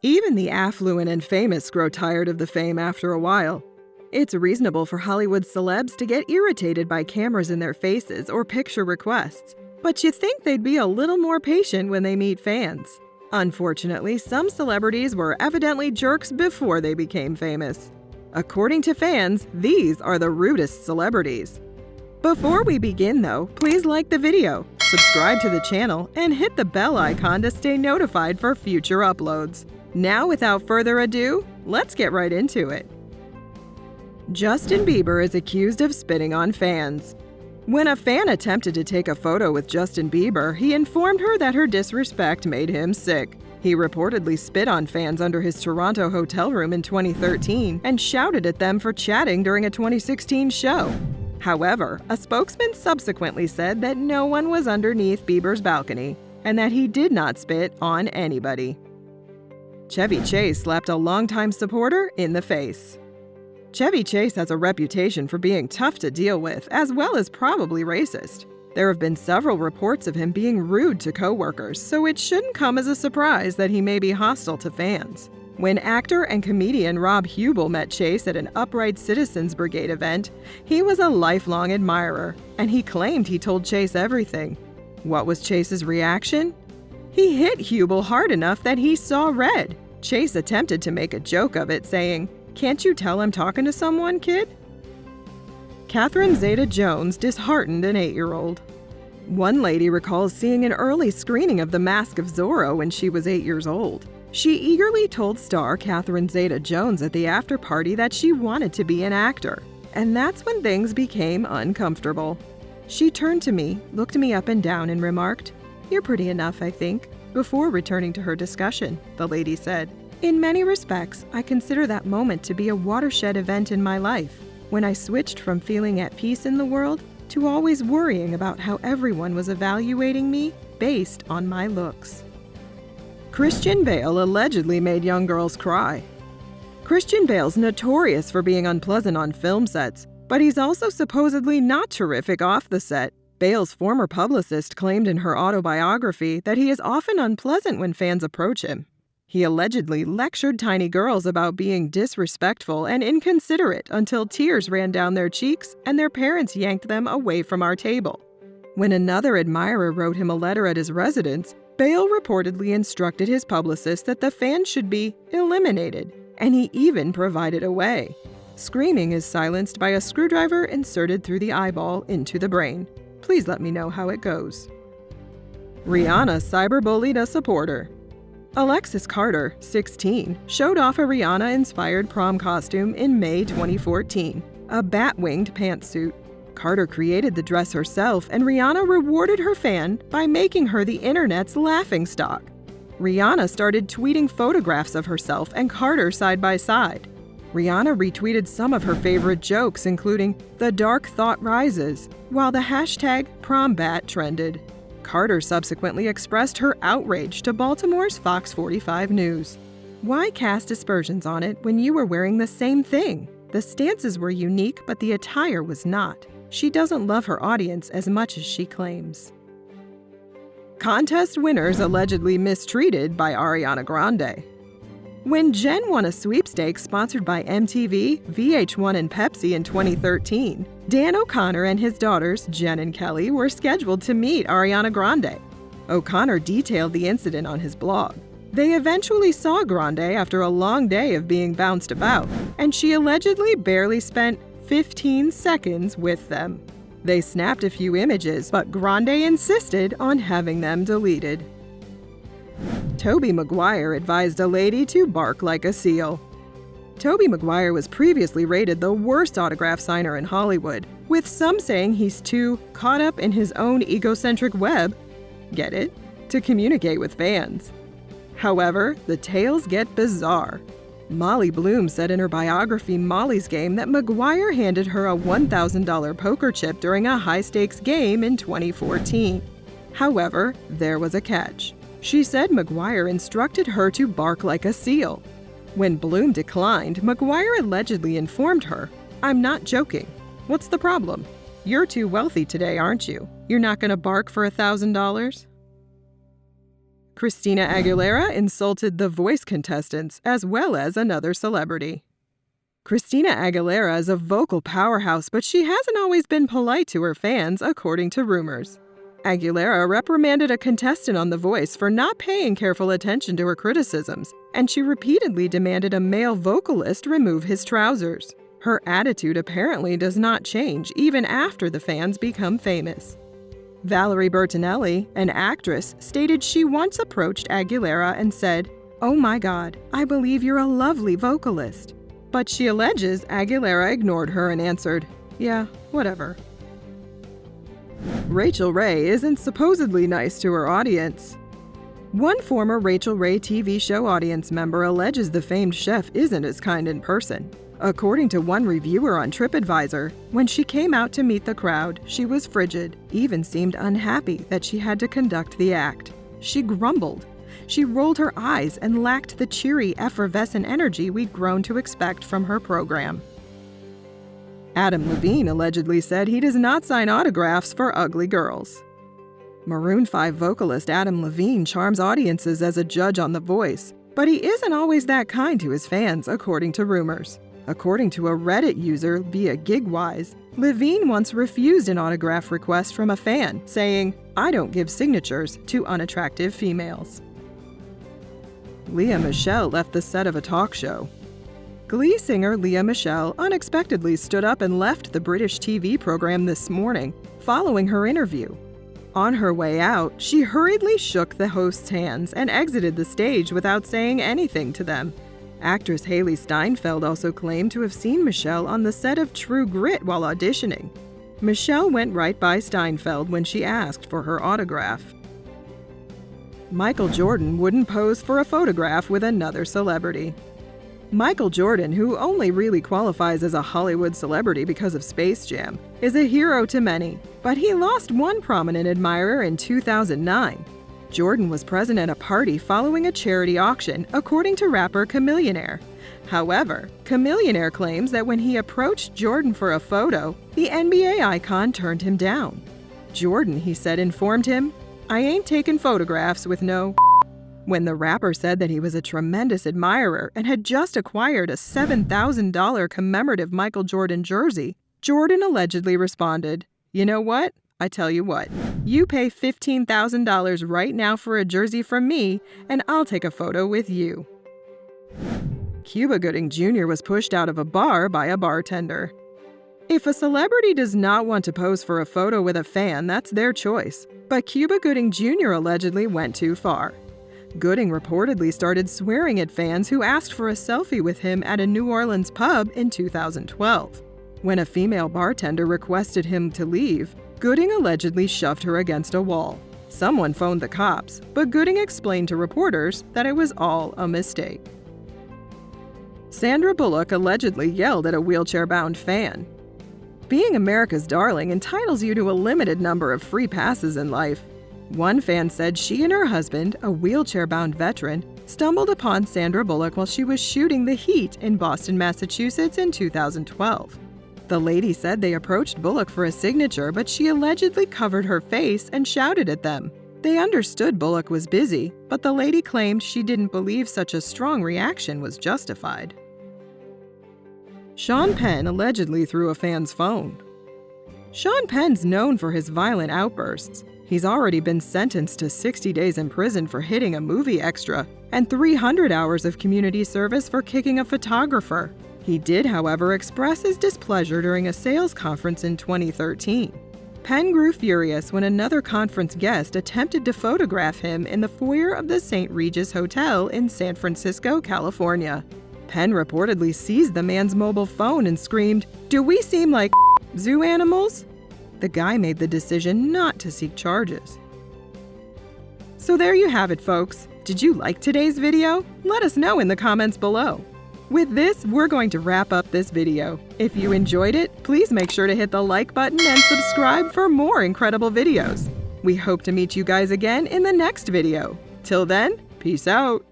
Even the affluent and famous grow tired of the fame after a while. It's reasonable for Hollywood celebs to get irritated by cameras in their faces or picture requests, but you think they'd be a little more patient when they meet fans. Unfortunately, some celebrities were evidently jerks before they became famous. According to fans, these are the rudest celebrities. Before we begin though, please like the video, subscribe to the channel, and hit the bell icon to stay notified for future uploads. Now without further ado, let's get right into it. Justin Bieber is accused of spitting on fans. When a fan attempted to take a photo with Justin Bieber, he informed her that her disrespect made him sick. He reportedly spit on fans under his Toronto hotel room in 2013 and shouted at them for chatting during a 2016 show. However, a spokesman subsequently said that no one was underneath Bieber's balcony and that he did not spit on anybody. Chevy Chase slapped a longtime supporter in the face. Chevy Chase has a reputation for being tough to deal with, as well as probably racist. There have been several reports of him being rude to co-workers, so it shouldn't come as a surprise that he may be hostile to fans. When actor and comedian Rob Hubel met Chase at an Upright Citizens Brigade event, he was a lifelong admirer, and he claimed he told Chase everything. What was Chase's reaction? He hit Hubel hard enough that he saw red. Chase attempted to make a joke of it, saying, "Can't you tell I'm talking to someone, kid?" Katherine Zeta Jones disheartened an 8-year-old. One lady recalls seeing an early screening of The Mask of Zorro when she was 8 years old. She eagerly told star Katherine Zeta Jones at the after-party that she wanted to be an actor, and that's when things became uncomfortable. She turned to me, looked me up and down, and remarked, "You're pretty enough, I think," before returning to her discussion, the lady said. "In many respects, I consider that moment to be a watershed event in my life, when I switched from feeling at peace in the world to always worrying about how everyone was evaluating me based on my looks." Christian Bale allegedly made young girls cry. Christian Bale's notorious for being unpleasant on film sets, but he's also supposedly not terrific off the set. Bale's former publicist claimed in her autobiography that he is often unpleasant when fans approach him. He allegedly lectured tiny girls about being disrespectful and inconsiderate until tears ran down their cheeks and their parents yanked them away from our table. When another admirer wrote him a letter at his residence, Bale reportedly instructed his publicist that the fan should be eliminated, and he even provided a way. Screaming is silenced by a screwdriver inserted through the eyeball into the brain. Please let me know how it goes. Rihanna cyberbullied a supporter. Alexis Carter, 16, showed off a Rihanna-inspired prom costume in May 2014, a bat-winged pantsuit. Carter created the dress herself, and Rihanna rewarded her fan by making her the internet's laughingstock. Rihanna started tweeting photographs of herself and Carter side by side. Rihanna retweeted some of her favorite jokes, including "The Dark Thought Rises," while the hashtag #PromBat trended. Carter subsequently expressed her outrage to Baltimore's Fox 45 News. "Why cast aspersions on it when you were wearing the same thing? The stances were unique, but the attire was not. She doesn't love her audience as much as she claims." Contest winners allegedly mistreated by Ariana Grande. When Jen won a sweepstakes sponsored by MTV, VH1, and Pepsi in 2013, Dan O'Connor and his daughters, Jen and Kelly, were scheduled to meet Ariana Grande. O'Connor detailed the incident on his blog. They eventually saw Grande after a long day of being bounced about, and she allegedly barely spent 15 seconds with them. They snapped a few images, but Grande insisted on having them deleted. Toby Maguire advised a lady to bark like a seal. Toby Maguire was previously rated the worst autograph signer in Hollywood, with some saying he's too caught up in his own egocentric web, get it, to communicate with fans. However, the tales get bizarre. Molly Bloom said in her biography Molly's Game that Maguire handed her a $1,000 poker chip during a high-stakes game in 2014. However, there was a catch. She said Maguire instructed her to bark like a seal. When Bloom declined, Maguire allegedly informed her, "I'm not joking. What's the problem? You're too wealthy today, aren't you? You're not going to bark for $1,000? Christina Aguilera insulted The Voice contestants as well as another celebrity. Christina Aguilera is a vocal powerhouse, but she hasn't always been polite to her fans, according to rumors. Aguilera reprimanded a contestant on The Voice for not paying careful attention to her criticisms, and she repeatedly demanded a male vocalist remove his trousers. Her attitude apparently does not change even after the fans become famous. Valerie Bertinelli, an actress, stated she once approached Aguilera and said, "Oh my God, I believe you're a lovely vocalist." But she alleges Aguilera ignored her and answered, "Yeah, whatever." Rachel Ray isn't supposedly nice to her audience. One former Rachel Ray TV show audience member alleges the famed chef isn't as kind in person. According to one reviewer on TripAdvisor, when she came out to meet the crowd, she was frigid, even seemed unhappy that she had to conduct the act. She grumbled. She rolled her eyes and lacked the cheery, effervescent energy we'd grown to expect from her program. Adam Levine allegedly said he does not sign autographs for ugly girls. Maroon 5 vocalist Adam Levine charms audiences as a judge on The Voice, but he isn't always that kind to his fans, according to rumors. According to a Reddit user via GigWise, Levine once refused an autograph request from a fan, saying, "I don't give signatures to unattractive females." Leah Michelle left the set of a talk show. Glee singer Leah Michelle unexpectedly stood up and left the British TV program this morning, following her interview. On her way out, she hurriedly shook the hosts' hands and exited the stage without saying anything to them. Actress Hailee Steinfeld also claimed to have seen Michelle on the set of True Grit while auditioning. Michelle went right by Steinfeld when she asked for her autograph. Michael Jordan wouldn't pose for a photograph with another celebrity. Michael Jordan, who only really qualifies as a Hollywood celebrity because of Space Jam, is a hero to many, but he lost one prominent admirer in 2009. Jordan was present at a party following a charity auction, according to rapper Chamillionaire. However, Chamillionaire claims that when he approached Jordan for a photo, the NBA icon turned him down. Jordan, he said, informed him, "I ain't taking photographs with no." When the rapper said that he was a tremendous admirer and had just acquired a $7,000 commemorative Michael Jordan jersey, Jordan allegedly responded, "You know what? I tell you what, you pay $15,000 right now for a jersey from me, and I'll take a photo with you." Cuba Gooding Jr. was pushed out of a bar by a bartender. If a celebrity does not want to pose for a photo with a fan, that's their choice. But Cuba Gooding Jr. allegedly went too far. Gooding reportedly started swearing at fans who asked for a selfie with him at a New Orleans pub in 2012. When a female bartender requested him to leave, Gooding allegedly shoved her against a wall. Someone phoned the cops, but Gooding explained to reporters that it was all a mistake. Sandra Bullock allegedly yelled at a wheelchair-bound fan. Being America's darling entitles you to a limited number of free passes in life. One fan said she and her husband, a wheelchair-bound veteran, stumbled upon Sandra Bullock while she was shooting The Heat in Boston, Massachusetts in 2012. The lady said they approached Bullock for a signature, but she allegedly covered her face and shouted at them. They understood Bullock was busy, but the lady claimed she didn't believe such a strong reaction was justified. Sean Penn allegedly threw a fan's phone. Sean Penn's known for his violent outbursts. He's already been sentenced to 60 days in prison for hitting a movie extra and 300 hours of community service for kicking a photographer. He did, however, express his displeasure during a sales conference in 2013. Penn grew furious when another conference guest attempted to photograph him in the foyer of the St. Regis Hotel in San Francisco, California. Penn reportedly seized the man's mobile phone and screamed, "Do we seem like zoo animals?" The guy made the decision not to seek charges. So there you have it, folks. Did you like today's video? Let us know in the comments below. With this, we're going to wrap up this video. If you enjoyed it, please make sure to hit the like button and subscribe for more incredible videos. We hope to meet you guys again in the next video. Till then, peace out.